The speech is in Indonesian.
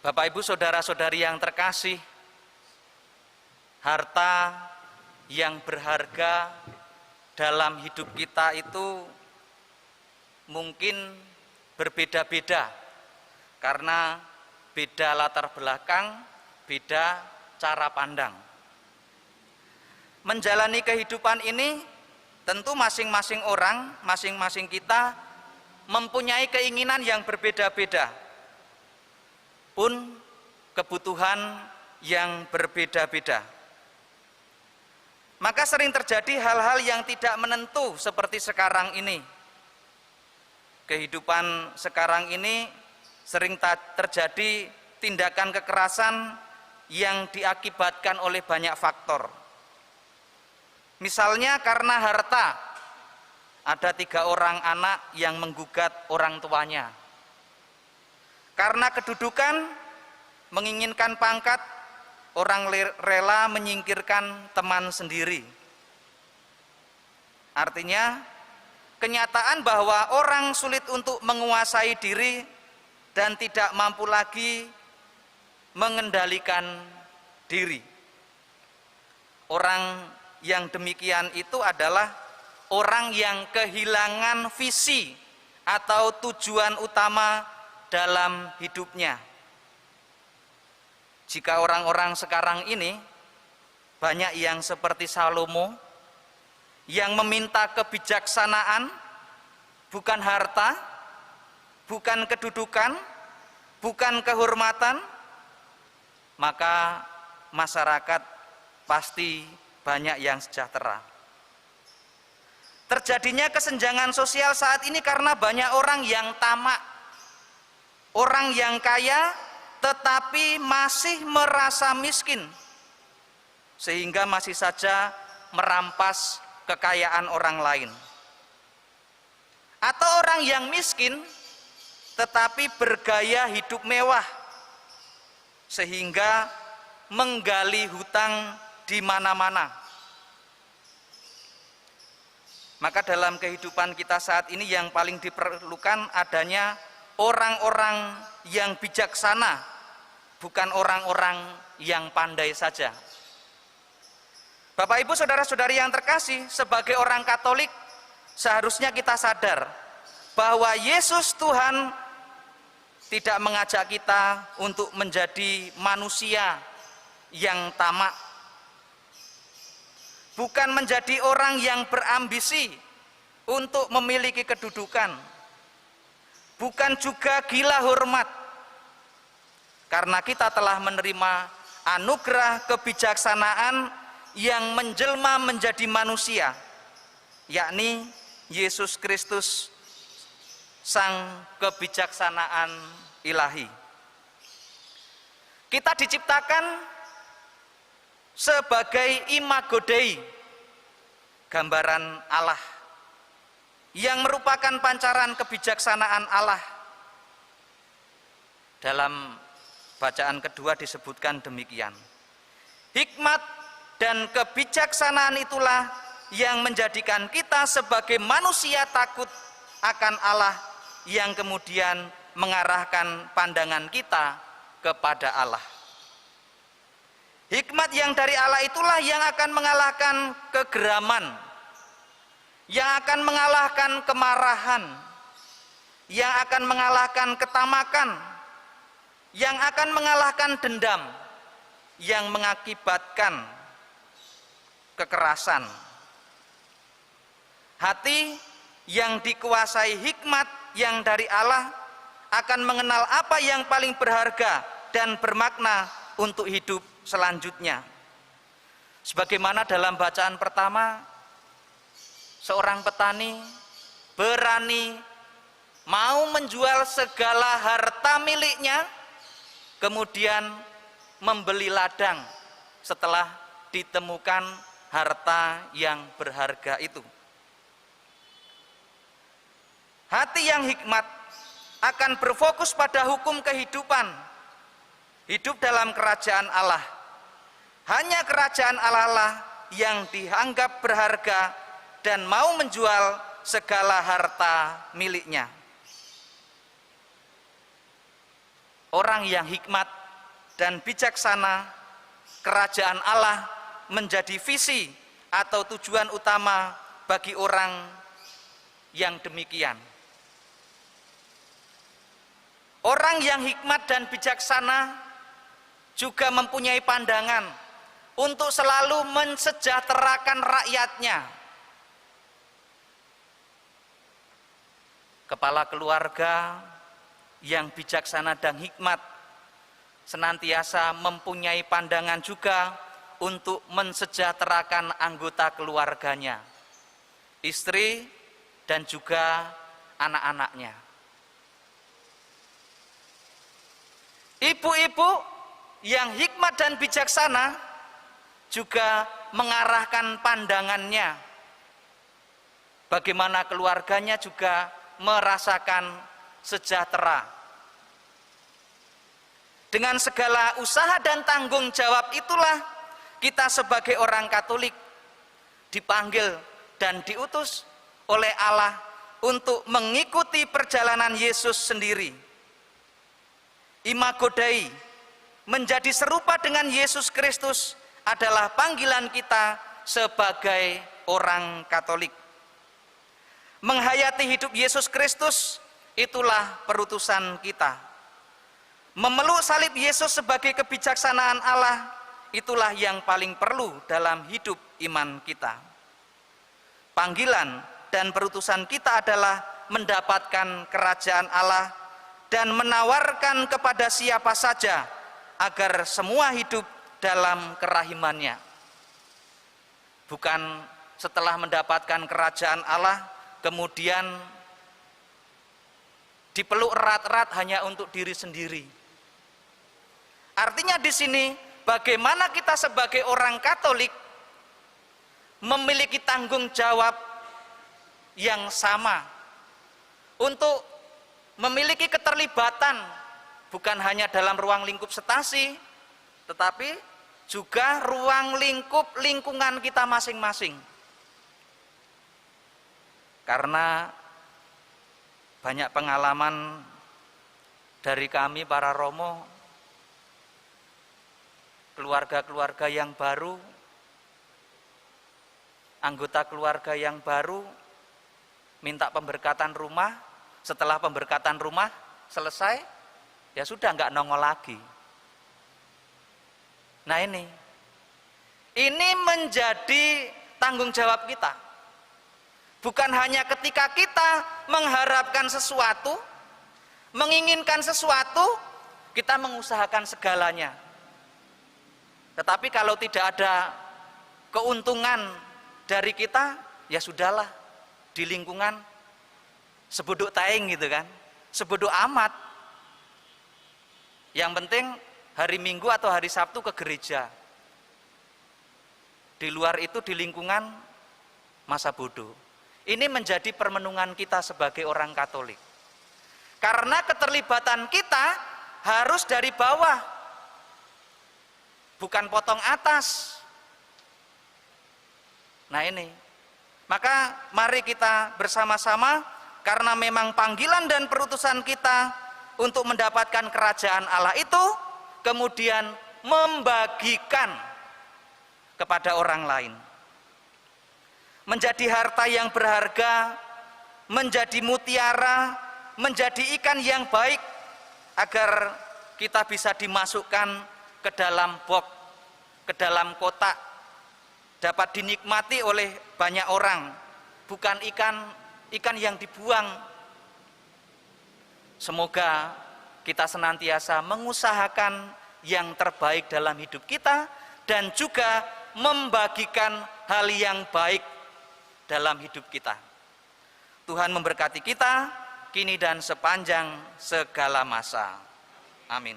Bapak Ibu saudara-saudari yang terkasih, harta yang berharga dalam hidup kita itu mungkin berbeda-beda karena beda latar belakang, beda cara pandang. Menjalani kehidupan ini tentu masing-masing orang, masing-masing kita mempunyai keinginan yang berbeda-beda, pun kebutuhan yang berbeda-beda. Maka sering terjadi hal-hal yang tidak menentu seperti sekarang ini. Kehidupan sekarang ini sering terjadi tindakan kekerasan yang diakibatkan oleh banyak faktor. Misalnya karena harta, ada 3 orang anak yang menggugat orang tuanya. Karena kedudukan, menginginkan pangkat, orang rela menyingkirkan teman sendiri. Artinya, kenyataan bahwa orang sulit untuk menguasai diri dan tidak mampu lagi mengendalikan diri. Orang yang demikian itu adalah orang yang kehilangan visi atau tujuan utama dalam hidupnya. Jika orang-orang sekarang ini banyak yang seperti Salomo yang meminta kebijaksanaan, bukan harta, bukan kedudukan, bukan kehormatan, maka masyarakat pasti banyak yang sejahtera. Terjadinya kesenjangan sosial saat ini karena banyak orang yang tamak, orang yang kaya tetapi masih merasa miskin, sehingga masih saja merampas kekayaan orang lain. Atau orang yang miskin tetapi bergaya hidup mewah, sehingga menggali hutang di mana-mana. Maka dalam kehidupan kita saat ini yang paling diperlukan adanya orang-orang yang bijaksana, bukan orang-orang yang pandai saja. Bapak Ibu saudara-saudari yang terkasih, sebagai orang Katolik seharusnya kita sadar bahwa Yesus Tuhan tidak mengajak kita untuk menjadi manusia yang tamak, bukan menjadi orang yang berambisi untuk memiliki kedudukan, bukan juga gila hormat, karena kita telah menerima anugerah kebijaksanaan yang menjelma menjadi manusia, yakni Yesus Kristus, Sang kebijaksanaan ilahi. Kita diciptakan sebagai imago Dei, gambaran Allah, yang merupakan pancaran kebijaksanaan Allah. Dalam bacaan kedua disebutkan demikian, hikmat dan kebijaksanaan itulah yang menjadikan kita sebagai manusia takut akan Allah, yang kemudian mengarahkan pandangan kita kepada Allah. Hikmat yang dari Allah itulah yang akan mengalahkan kegeraman, yang akan mengalahkan kemarahan, yang akan mengalahkan ketamakan, yang akan mengalahkan dendam, yang mengakibatkan kekerasan. Hati yang dikuasai hikmat yang dari Allah akan mengenal apa yang paling berharga dan bermakna untuk hidup selanjutnya. Sebagaimana dalam bacaan pertama, seorang petani berani mau menjual segala harta miliknya, kemudian membeli ladang setelah ditemukan harta yang berharga itu. Hati yang hikmat akan berfokus pada hukum kehidupan, hidup dalam kerajaan Allah. Hanya kerajaan Allah lah yang dianggap berharga dan mau menjual segala harta miliknya. orang yang hikmat dan bijaksana, kerajaan Allah menjadi visi atau tujuan utama bagi orang yang demikian. Orang yang hikmat dan bijaksana juga mempunyai pandangan untuk selalu mensejahterakan rakyatnya. Kepala keluarga yang bijaksana dan hikmat senantiasa mempunyai pandangan juga untuk mensejahterakan anggota keluarganya, istri dan juga anak-anaknya. Ibu-ibu yang hikmat dan bijaksana juga mengarahkan pandangannya bagaimana keluarganya juga merasakan sejahtera. Dengan segala usaha dan tanggung jawab itulah kita sebagai orang Katolik dipanggil dan diutus oleh Allah untuk mengikuti perjalanan Yesus sendiri. Imago Dei, menjadi serupa dengan Yesus Kristus, adalah panggilan kita sebagai orang Katolik. Menghayati hidup Yesus Kristus, itulah perutusan kita. Memeluk salib Yesus sebagai kebijaksanaan Allah, itulah yang paling perlu dalam hidup iman kita. Panggilan dan perutusan kita adalah mendapatkan kerajaan Allah dan menawarkan kepada siapa saja agar semua hidup dalam kerahimannya. Bukan setelah mendapatkan kerajaan Allah kemudian dipeluk erat-erat hanya untuk diri sendiri. Artinya di sini bagaimana kita sebagai orang Katolik memiliki tanggung jawab yang sama untuk memiliki keterlibatan bukan hanya dalam ruang lingkup stasi, tetapi juga ruang lingkup lingkungan kita masing-masing. Karena banyak pengalaman dari kami para romo, keluarga-keluarga yang baru, anggota keluarga yang baru minta pemberkatan rumah, setelah pemberkatan rumah selesai, ya sudah nggak nongol lagi. Nah ini menjadi tanggung jawab kita. Bukan hanya ketika kita mengharapkan sesuatu, menginginkan sesuatu, kita mengusahakan segalanya. Tetapi kalau tidak ada keuntungan dari kita, ya sudahlah, di lingkungan sebodok taing gitu kan, sebodok amat. Yang penting hari Minggu atau hari Sabtu ke gereja. Di luar itu di lingkungan masa bodoh. Ini menjadi permenungan kita sebagai orang Katolik. Karena keterlibatan kita harus dari bawah, bukan potong atas. Nah maka mari kita bersama-sama, karena memang panggilan dan perutusan kita untuk mendapatkan kerajaan Allah itu, kemudian membagikan kepada orang lain. Menjadi harta yang berharga, menjadi mutiara, menjadi ikan yang baik, agar kita bisa dimasukkan ke dalam box, ke dalam kotak, dapat dinikmati oleh banyak orang, bukan ikan yang dibuang. Semoga kita senantiasa mengusahakan yang terbaik dalam hidup kita dan juga membagikan hal yang baik dalam hidup kita. Tuhan memberkati kita kini dan sepanjang segala masa. Amin.